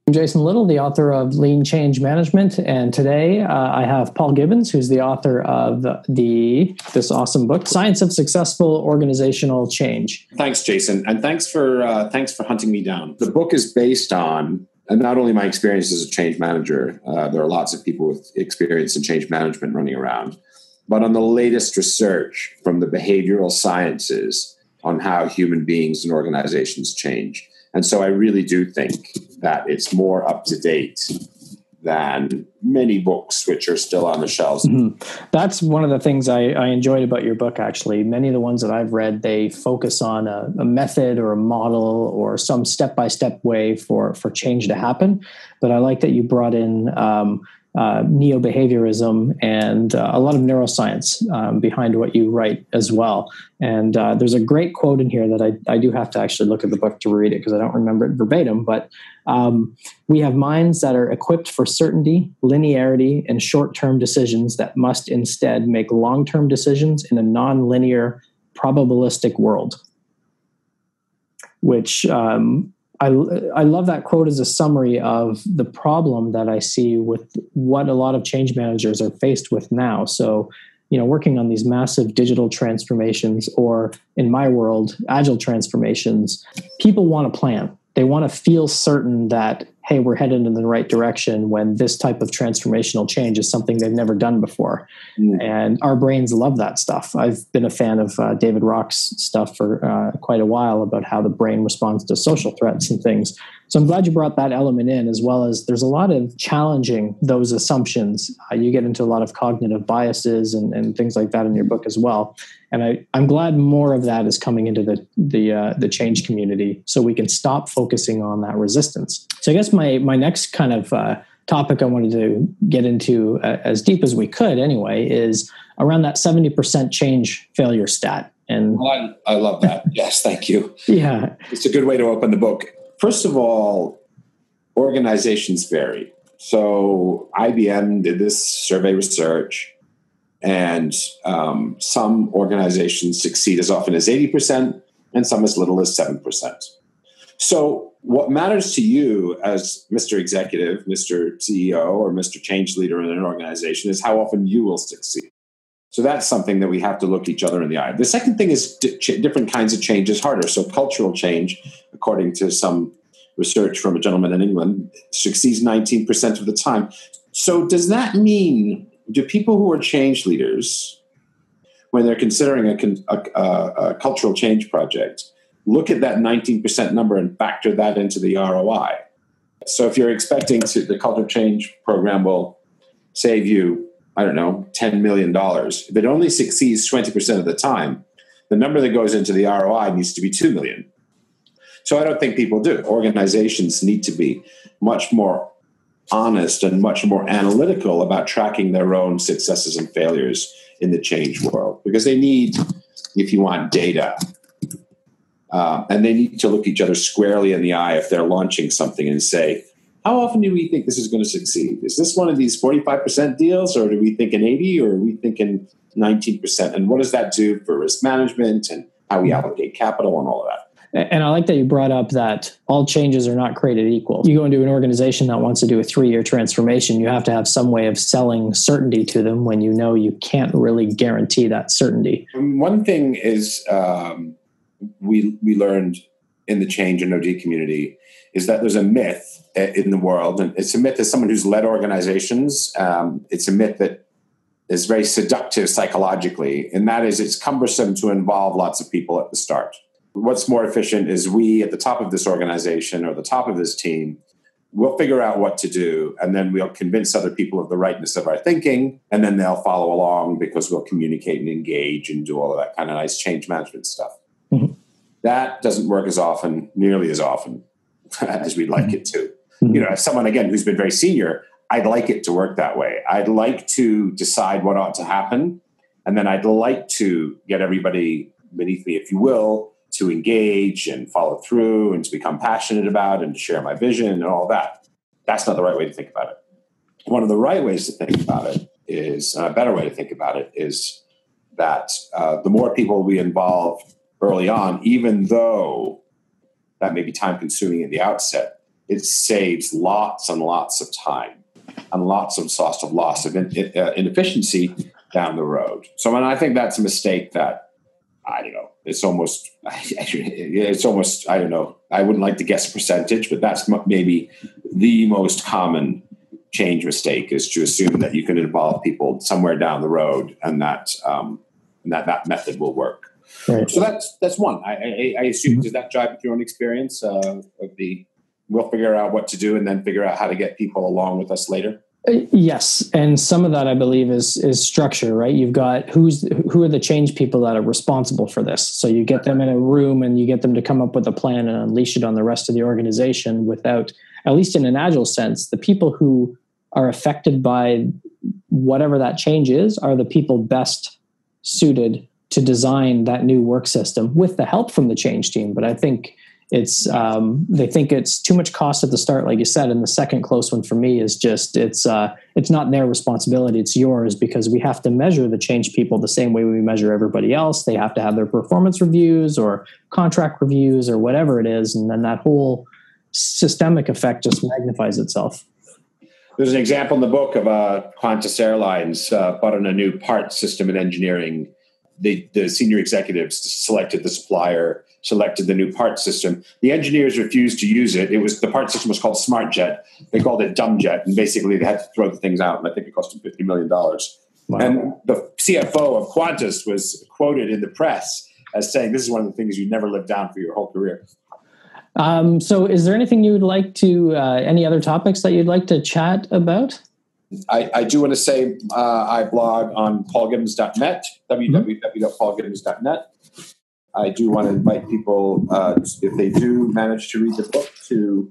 I'm Jason Little, the author of Lean Change Management, and today I have Paul Gibbons, who's the author of this awesome book, Science of Successful Organizational Change. Thanks, Jason, and thanks for hunting me down. The book is based on not only my experience as a change manager. There are lots of people with experience in change management running around, but on the latest research from the behavioral sciences on how human beings and organizations change. And so I really do think that it's more up to date than many books which are still on the shelves. Mm-hmm. That's one of the things I enjoyed about your book, actually. Many of the ones that I've read, they focus on a method or a model or some step-by-step way for change to happen. But I like that you brought in neo-behaviorism and a lot of neuroscience behind what you write as well. And there's a great quote in here that I do have to actually look at the book to read it because I don't remember it verbatim, but we have minds that are equipped for certainty, linearity, and short-term decisions that must instead make long-term decisions in a non-linear, probabilistic world, which I love that quote as a summary of the problem that I see with what a lot of change managers are faced with now. So, working on these massive digital transformations, or in my world, agile transformations, people want a plan. They want to feel certain that, hey, we're headed in the right direction when this type of transformational change is something they've never done before. And our brains love that stuff. I've been a fan of David Rock's stuff for quite a while about how the brain responds to social threats and things. So I'm glad you brought that element in, as well as there's a lot of challenging those assumptions. You get into a lot of cognitive biases and things like that in your book as well. And I'm glad more of that is coming into the change community so we can stop focusing on that resistance. So I guess my next kind of topic I wanted to get into as deep as we could anyway is around that 70% change failure stat. And I love that. Yes, thank you. Yeah. It's a good way to open the book. First of all, organizations vary. So IBM did this survey research, and some organizations succeed as often as 80% and some as little as 7%. So what matters to you as Mr. Executive, Mr. CEO, or Mr. Change Leader in an organization is how often you will succeed. So that's something that we have to look each other in the eye. The second thing is different kinds of change is harder. So cultural change, according to some research from a gentleman in England, succeeds 19% of the time. So does that mean, do people who are change leaders, when they're considering a cultural change project, look at that 19% number and factor that into the ROI? So if you're expecting the cultural change program will save you, I don't know, $10 million. If it only succeeds 20% of the time, the number that goes into the ROI needs to be 2 million. So I don't think people do. Organizations need to be much more honest and much more analytical about tracking their own successes and failures in the change world, because they need, if you want, data. And they need to look each other squarely in the eye if they're launching something and say, how often do we think this is going to succeed? Is this one of these 45% deals, or do we think an 80, or are we thinking 19%? And what does that do for risk management and how we allocate capital and all of that? And I like that you brought up that all changes are not created equal. You go into an organization that wants to do a 3-year transformation, you have to have some way of selling certainty to them when you know you can't really guarantee that certainty. One thing is we learned in the change and OD community is that there's a myth in the world, and it's a myth as someone who's led organizations. It's a myth that is very seductive psychologically, and that is it's cumbersome to involve lots of people at the start. What's more efficient is we at the top of this organization or the top of this team, we'll figure out what to do, and then we'll convince other people of the rightness of our thinking, and then they'll follow along because we'll communicate and engage and do all of that kind of nice change management stuff. Mm-hmm. That doesn't work nearly as often as we'd like it to. Mm-hmm. As someone, again, who's been very senior, I'd like it to work that way. I'd like to decide what ought to happen, and then I'd like to get everybody beneath me, if you will, to engage and follow through and to become passionate about and to share my vision and all that. That's not the right way to think about it. One of the right ways to think about it is, a better way to think about it is that the more people we involve early on, even though that may be time consuming at the outset, it saves lots and lots of time and lots of loss of inefficiency down the road. So, and I think that's a mistake that, I don't know, it's almost, I don't know, I wouldn't like to guess a percentage, but that's maybe the most common change mistake, is to assume that you can involve people somewhere down the road and that method will work. Right. So that's one. I assume, does that jive with your own experience we'll figure out what to do and then figure out how to get people along with us later? Yes. And some of that, I believe, is structure, right? You've got who are the change people that are responsible for this. So you get them in a room and you get them to come up with a plan and unleash it on the rest of the organization without, at least in an agile sense, the people who are affected by whatever that change is are the people best suited to design that new work system with the help from the change team. But I think they think it's too much cost at the start, like you said. And the second close one for me is just it's not their responsibility, it's yours, because we have to measure the change people the same way we measure everybody else. They have to have their performance reviews or contract reviews or whatever it is, and then that whole systemic effect just magnifies itself. There's an example in the book of Qantas Airlines bought on a new part system in engineering. The senior executives selected the supplier, selected the new part system. The engineers refused to use it. The part system was called SmartJet. They called it DumbJet, and basically they had to throw the things out, and I think it cost them $50 million. Wow. And the CFO of Qantas was quoted in the press as saying, this is one of the things you never live down for your whole career. So is there anything you would like to, any other topics that you'd like to chat about? I do want to say I blog on paulgibbons.net, www.paulgibbons.net. I do want to invite people, if they do manage to read the book, to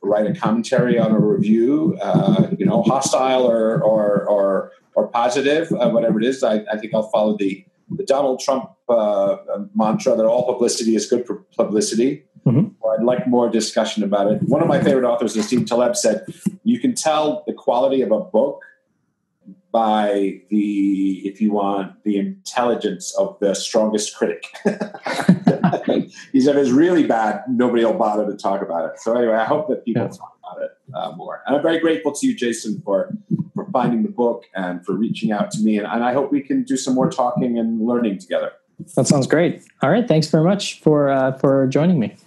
write a commentary on a review, hostile or positive, whatever it is. I think I'll follow the Donald Trump mantra that all publicity is good for publicity. Mm-hmm. I'd like more discussion about it. One of my favorite authors, Nassim Taleb, said, you can tell the quality of a book by the intelligence of the strongest critic. He said, if it's really bad, nobody will bother to talk about it. So anyway, I hope that people talk about it more. And I'm very grateful to you, Jason, for finding the book and for reaching out to me. And I hope we can do some more talking and learning together. That sounds great. All right. Thanks very much for joining me.